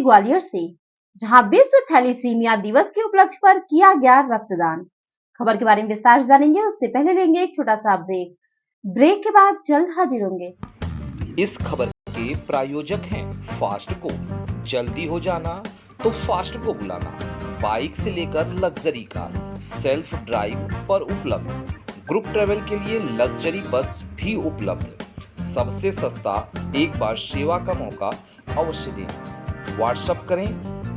ग्वालियर से, जहां विश्व थैलीसीमिया दिवस के उपलक्ष्य पर किया गया रक्तदान। खबर के बारे में विस्तार से जानेंगे, उससे पहले लेंगे एक छोटा सा ब्रेक के बाद जल्द हाजिर होंगे। इस खबर के प्रायोजक हैं फास्ट को। जल्दी हो जाना तो फास्ट को बुलाना। बाइक से लेकर लग्जरी कार, सेल्फ ड्राइव पर उपलब्ध। ग्रुप ट्रेवल के लिए लग्जरी बस भी उपलब्ध। सबसे सस्ता एक बार सेवा का मौका अवश्य दें। व्हाट्सएप करें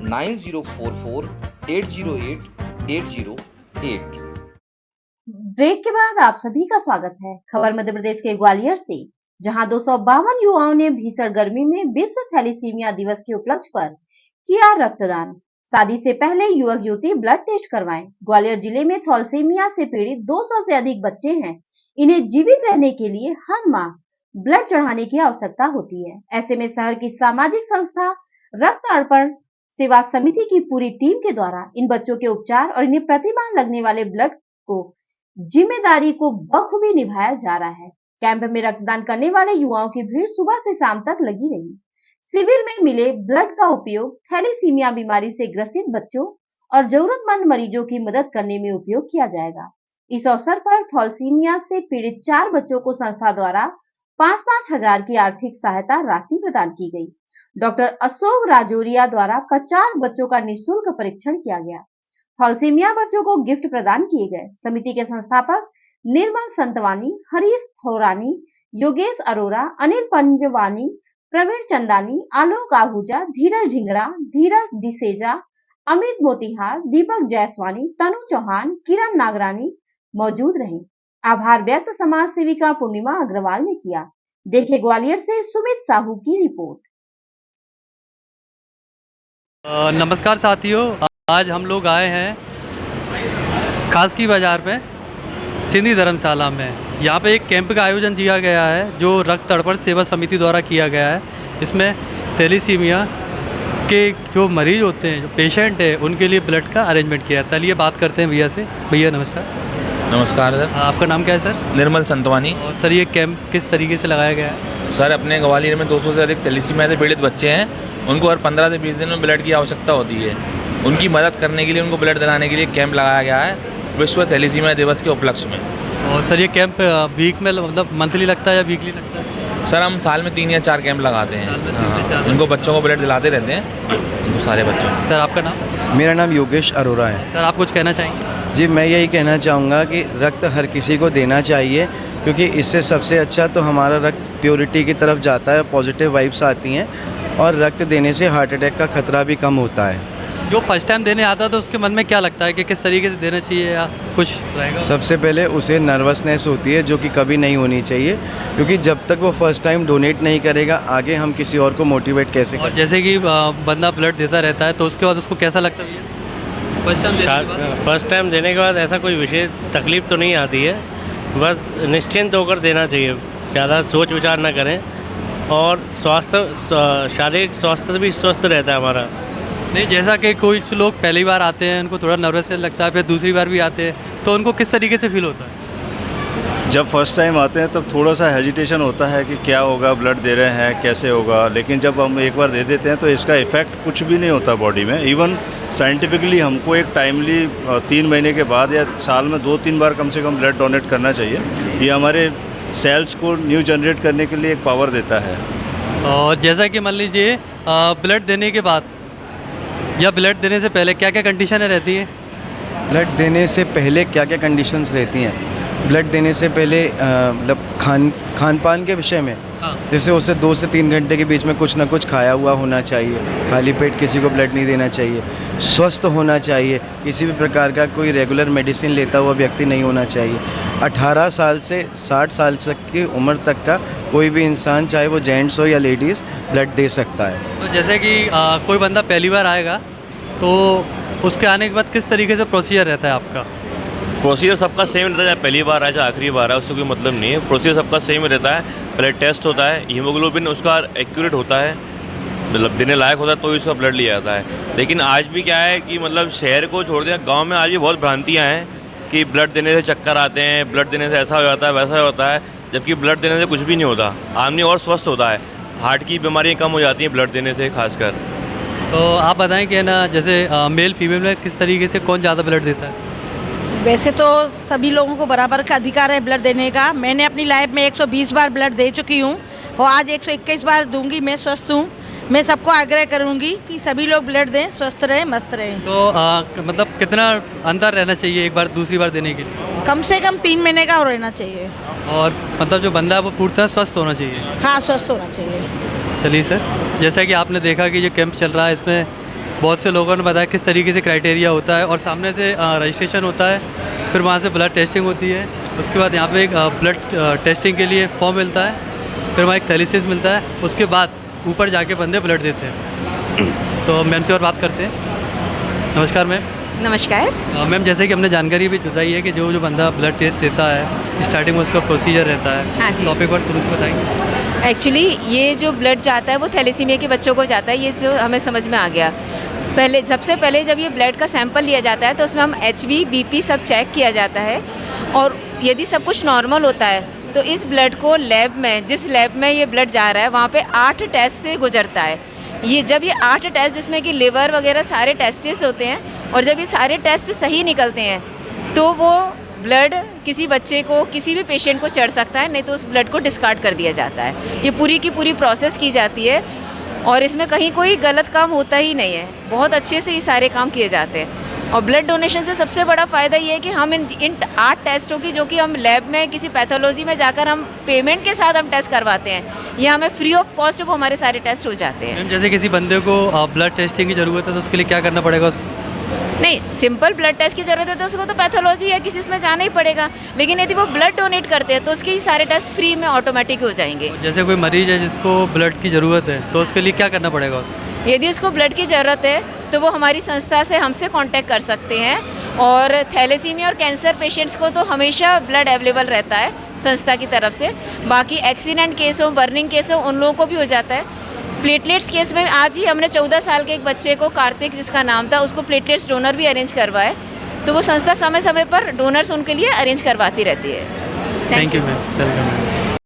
9044808808। ब्रेक के बाद आप सभी का स्वागत है। खबर मध्य प्रदेश के ग्वालियर से, जहां 252 युवाओं ने भीषण गर्मी में विश्व थैलीसीमिया दिवस के उपलक्ष्य पर किया रक्तदान। शादी से पहले युवक युवती ब्लड टेस्ट करवाएं। ग्वालियर जिले में थैलीसीमिया से पीड़ित 200 से अधिक बच्चे हैं। इन्हें जीवित रहने के लिए हर माह ब्लड चढ़ाने की आवश्यकता होती है। ऐसे में शहर की सामाजिक संस्था रक्त अर्पण सेवा समिति की पूरी टीम के द्वारा इन बच्चों के उपचार और इन्हें प्रतिमाह लगने वाले ब्लड को जिम्मेदारी को बखूबी निभाया जा रहा है। कैंप में रक्तदान करने वाले युवाओं की भीड़ सुबह से शाम तक लगी रही। शिविर में मिले ब्लड का उपयोग थैलीसीमिया बीमारी से ग्रसित बच्चों और जरूरतमंद मरीजों की मदद करने में उपयोग किया जाएगा। इस अवसर पर थैलीसीमिया से पीड़ित 4 बच्चों को संस्था द्वारा 5-5 हजार की आर्थिक सहायता राशि प्रदान की गई। डॉक्टर अशोक राजौरिया द्वारा 50 बच्चों का निःशुल्क परीक्षण किया गया। थैलीसीमिया बच्चों को गिफ्ट प्रदान किए गए। समिति के संस्थापक निर्मल संतवानी, हरीश थौरानी, योगेश अरोरा, अनिल पंजवानी, प्रवीण चंदानी, आलोक आहूजा, धीरज ढिंगरा, धीरज दिसेजा, अमित मोतिहार, दीपक जायसवानी, तनु चौहान, किरण नागरानी मौजूद रहे। आभार व्यक्त समाज सेविका पूर्णिमा अग्रवाल ने किया। देखे ग्वालियर से सुमित साहू की रिपोर्ट। नमस्कार साथियों, आज हम लोग आए हैं खासकी बाजार पे सिंधी धर्मशाला में। यहाँ पे एक कैंप का आयोजन किया गया है जो रक्त अर्पण सेवा समिति द्वारा किया गया है। इसमें थैलीसीमिया के जो मरीज होते हैं, जो पेशेंट है, उनके लिए ब्लड का अरेंजमेंट किया है। चलिए बात करते हैं भैया से। भैया नमस्कार। नमस्कार सर। आपका नाम क्या है सर? निर्मल संतवानी। और सर ये कैंप किस तरीके से लगाया गया है? सर अपने ग्वालियर में 200 से अधिक थैलीसीमिया से पीड़ित बच्चे हैं। उनको हर 15 से 20 दिन में ब्लड की आवश्यकता होती है। उनकी मदद करने के लिए, उनको ब्लड दिलाने के लिए कैंप लगाया गया है विश्व थैलीसीमिया दिवस के उपलक्ष्य में। और सर ये कैंप वीक में मतलब मंथली लगता है या वीकली लगता है? सर हम साल में 3 या 4 कैंप लगाते हैं। उनको बच्चों को ब्लड दिलाते रहते हैं, उनको सारे बच्चों। सर आपका नाम? मेरा नाम योगेश अरोरा है। सर आप कुछ कहना चाहेंगे? जी मैं यही कहना चाहूँगा कि रक्त हर किसी को देना चाहिए, क्योंकि इससे सबसे अच्छा तो हमारा रक्त प्योरिटी की तरफ जाता है, पॉजिटिव वाइब्स आती हैं, और रक्त देने से हार्ट अटैक का खतरा भी कम होता है। जो फर्स्ट टाइम देने आता है तो उसके मन में क्या लगता है कि किस तरीके से देना चाहिए या कुछ रहेगा? सबसे पहले उसे नर्वसनेस होती है, जो कि कभी नहीं होनी चाहिए, क्योंकि जब तक वो फर्स्ट टाइम डोनेट नहीं करेगा आगे हम किसी और को मोटिवेट कैसे करें। और जैसे कि बंदा ब्लड देता रहता है तो उसके बाद उसको कैसा लगता है? फर्स्ट टाइम देने के बाद ऐसा कोई विशेष तकलीफ तो नहीं आती है, बस निश्चिंत होकर देना चाहिए, ज़्यादा सोच विचार ना करें, और शारीरिक स्वास्थ्य भी स्वस्थ रहता है हमारा। नहीं, जैसा कि कुछ लोग पहली बार आते हैं, उनको थोड़ा नर्वस लगता है, फिर दूसरी बार भी आते हैं, तो उनको किस तरीके से फील होता है? जब फर्स्ट टाइम आते हैं तब थोड़ा सा हेजिटेशन होता है कि क्या होगा, ब्लड दे रहे हैं कैसे होगा, लेकिन जब हम एक बार दे देते हैं तो इसका इफ़ेक्ट कुछ भी नहीं होता बॉडी में। इवन साइंटिफिकली हमको एक टाइमली 3 महीने के बाद या साल में 2-3 बार कम से कम ब्लड डोनेट करना चाहिए। ये हमारे सेल्स को न्यू जनरेट करने के लिए एक पावर देता है। और जैसा कि मान लीजिए ब्लड देने के बाद या ब्लड देने से पहले क्या क्या कंडीशनें रहती हैं? ब्लड देने से पहले क्या क्या कंडीशंस रहती हैं? ब्लड देने से पहले मतलब खान पान के विषय में, जैसे उसे 2 से 3 घंटे के बीच में कुछ ना कुछ खाया हुआ होना चाहिए। खाली पेट किसी को ब्लड नहीं देना चाहिए। स्वस्थ होना चाहिए, किसी भी प्रकार का कोई रेगुलर मेडिसिन लेता हुआ व्यक्ति नहीं होना चाहिए। 18 साल से 60 साल तक की उम्र तक का कोई भी इंसान, चाहे वो जेंट्स हो या लेडीज़, ब्लड दे सकता है। तो जैसे कि कोई बंदा पहली बार आएगा तो उसके आने के बाद किस तरीके से प्रोसीजर रहता है आपका? प्रोसीजर सबका सेम रहता है, चाहे पहली बार आए चाहे आखिरी बार आए, उससे कोई मतलब नहीं है। प्रोसीजर सबका सेम रहता है। पहले टेस्ट होता है, हीमोग्लोबिन उसका एक्यूरेट होता है, मतलब देने लायक होता है तो इसका ब्लड लिया जाता है। लेकिन आज भी क्या है कि मतलब शहर को छोड़ दिया, गांव में आज भी बहुत भ्रांतियां हैं कि ब्लड देने से चक्कर आते हैं, ब्लड देने से ऐसा हो जाता है, वैसा होता है, जबकि ब्लड देने से कुछ भी नहीं होता। आदमी और स्वस्थ होता है, हार्ट की बीमारियाँ कम हो जाती हैं ब्लड देने से खासकर। तो आप बताएं कि है ना, जैसे मेल फीमेल में किस तरीके से कौन ज़्यादा ब्लड देता है? वैसे तो सभी लोगों को बराबर का अधिकार है ब्लड देने का। मैंने अपनी लाइफ में 120 बार ब्लड दे चुकी हूँ और आज 121 बार दूंगी। मैं स्वस्थ हूँ। मैं सबको आग्रह करूँगी कि सभी लोग ब्लड दें, स्वस्थ रहें, मस्त रहें। तो मतलब कितना अंतर रहना चाहिए एक बार दूसरी बार देने के लिए? कम से कम 3 महीने का रहना चाहिए। और मतलब जो बंदा है वो पूर्णतः स्वस्थ होना चाहिए? हाँ, स्वस्थ होना चाहिए। चलिए सर, जैसा कि आपने देखा कि जो कैंप चल रहा है इसमें बहुत से लोगों ने बताया किस तरीके से क्राइटेरिया होता है और सामने से रजिस्ट्रेशन होता है, फिर वहाँ से ब्लड टेस्टिंग होती है, उसके बाद यहाँ पे एक ब्लड टेस्टिंग के लिए फॉर्म मिलता है, फिर वहाँ एक थैलीसिस मिलता है, उसके बाद ऊपर जाके बंदे ब्लड देते हैं। तो मैम से और बात करते हैं। नमस्कार मैम। नमस्कार मैम, जैसे कि हमने जानकारी भी जुटाई है कि जो बंदा ब्लड टेस्ट देता है स्टार्टिंग में उसका प्रोसीजर रहता है। हाँ जी। टॉपिक और शुरू से बताएंगे। एक्चुअली ये जो ब्लड जाता है वो थैलेसीमिया के बच्चों को जाता है, ये जो हमें समझ में आ गया। पहले सबसे पहले जब ये ब्लड का सैंपल लिया जाता है तो उसमें हम HB BP सब चेक किया जाता है और यदि सब कुछ नॉर्मल होता है तो इस ब्लड को लैब में, जिस लैब में ये ब्लड जा रहा है वहाँ पे 8 टेस्ट से गुजरता है। ये जब ये 8 टेस्ट जिसमें कि लिवर वगैरह सारे टेस्टिस होते हैं और जब ये सारे टेस्ट सही निकलते हैं तो वो ब्लड किसी बच्चे को, किसी भी पेशेंट को चढ़ सकता है, नहीं तो उस ब्लड को डिस्कार्ड कर दिया जाता है। ये पूरी की पूरी प्रोसेस की जाती है और इसमें कहीं कोई गलत काम होता ही नहीं है। बहुत अच्छे से ये सारे काम किए जाते हैं। और ब्लड डोनेशन से सबसे बड़ा फ़ायदा ये है कि हम इन 8 टेस्टों की, जो कि हम लैब में किसी पैथोलॉजी में जाकर हम पेमेंट के साथ हम टेस्ट करवाते हैं, ये हमें फ्री ऑफ कॉस्ट वो हमारे सारे टेस्ट हो जाते हैं। मैम, जैसे किसी बंदे को ब्लड टेस्टिंग की ज़रूरत है तो उसके लिए क्या करना पड़ेगा उसको? नहीं, सिंपल ब्लड टेस्ट की ज़रूरत है तो उसको तो पैथोलॉजी या किसी इसमें जाना ही पड़ेगा, लेकिन यदि वो ब्लड डोनेट करते हैं तो उसके ही सारे टेस्ट फ्री में ऑटोमेटिक हो जाएंगे। जैसे कोई मरीज है जिसको ब्लड की ज़रूरत है तो उसके लिए क्या करना पड़ेगा उसको? यदि उसको ब्लड की ज़रूरत है तो वो हमारी संस्था से हमसे कांटेक्ट कर सकते हैं और थैलेसीमिया और कैंसर पेशेंट्स को तो हमेशा ब्लड अवेलेबल रहता है संस्था की तरफ से। बाकी एक्सीडेंट केस हो, बर्निंग केस हो, उन लोगों को भी हो जाता है। प्लेटलेट्स केस में आज ही हमने 14 साल के एक बच्चे को, कार्तिक जिसका नाम था, उसको प्लेटलेट्स डोनर भी अरेंज करवाए। तो वो संस्था समय समय पर डोनर्स उनके लिए अरेंज करवाती रहती है। Thank you ma'am. वेलकम।